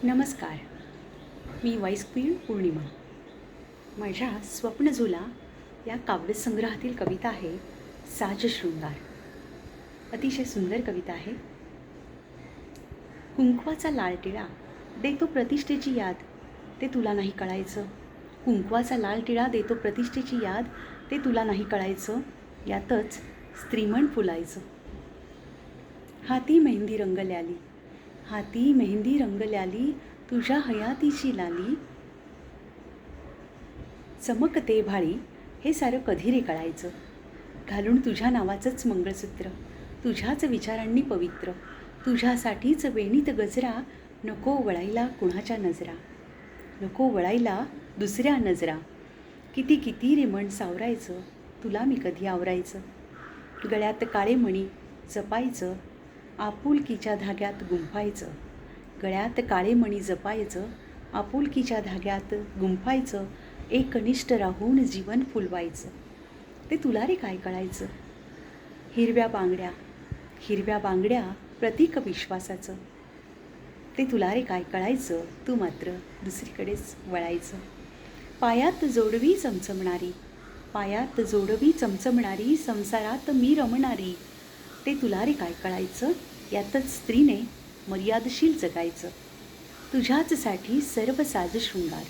नमस्कार. मी vice queen पौर्णिमा. माझ्या स्वप्नझुला या काव्यसंग्रहातील कविता आहे साज शृंगार. अतिशय सुंदर कविता आहे. कुंकवाचा लाल टिळा देतो प्रतिष्ठेची याद, ते तुला नाही कळायचं. कुंकवाचा लाल टिळा देतो प्रतिष्ठेची याद, ते तुला नाही कळायचं. यातच स्त्रीमण फुलायचं. हाती मेहंदी रंगल्याली, हाती मेहंदी रंगल्याली, तुझ्या हयातीची लाली. चमकते भाळी, हे सारं कधी रे कळायचं. घालून तुझ्या नावाचंच मंगळसूत्र, तुझ्याच विचारांनी पवित्र. तुझ्यासाठीच वेणीत गजरा, नको वळायला कुणाच्या नजरा, नको वळायला दुसऱ्या नजरा. किती किती रे मन सावरायचं, तुला मी कधी आवरायचं. गळ्यात काळे मणी जपायचं, आपुलकीच्या धाग्यात गुंफायचं. गळ्यात काळे मणी जपायचं, आपुलकीच्या धाग्यात गुंफायचं. एकनिष्ठ राहून जीवन फुलवायचं, ते तुला रे काय कळायचं. हिरव्या बांगड्या, हिरव्या बांगड्या प्रतीक विश्वासाचं, ते तुला रे काय कळायचं. तू मात्र दुसरीकडेच वळायचं. पायात जोडवी चमचमणारी, पायात जोडवी चमचमणारी, संसारात मी रमणारी, ते तुला रे काय कळायचं. यातच स्त्रीने मर्यादशील जगायचं. तुझ्याचसाठी सर्व साज शृंगार,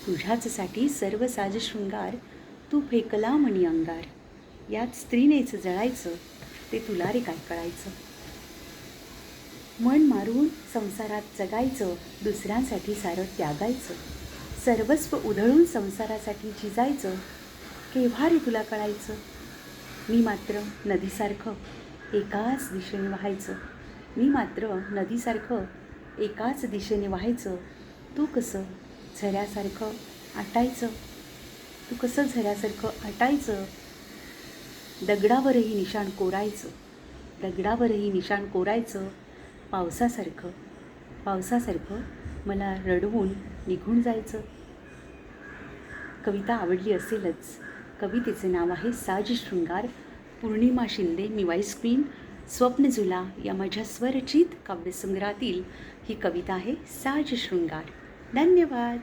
तुझ्याचसाठी सर्व साज शृंगार, तू फेकला मणी अंगार. यात स्त्रीनेच जळायचं, ते तुला रे काय कळायचं. मन मारून संसारात जगायचं, दुसऱ्यांसाठी सारं त्यागायचं. सर्वस्व उधळून संसारासाठी झिजायचं, केव्हा रे तुला कळायचं. मी मात्र नदीसारखं एकाच दिशेने वाहायचं, मी मात्र नदीसारखं एकाच दिशेने वाहायचं. तू कसं झऱ्यासारखं आटायचं, तू कसं झऱ्यासारखं आटायचं. दगडावरही निशाण कोरायचं, दगडावरही निशाण कोरायचं. पावसासारखं, पावसासारखं मला रडवून निघून जायचं. कविता आवडली असेलच. कवितेचे नाव आहे साज शृंगार. पौर्णिमा शिंदे. मी व्हाईस क्वीन. स्वप्नझुला या माझ्या स्वरचित काव्यसंग्रहातील ही कविता आहे साज शृंगार. धन्यवाद.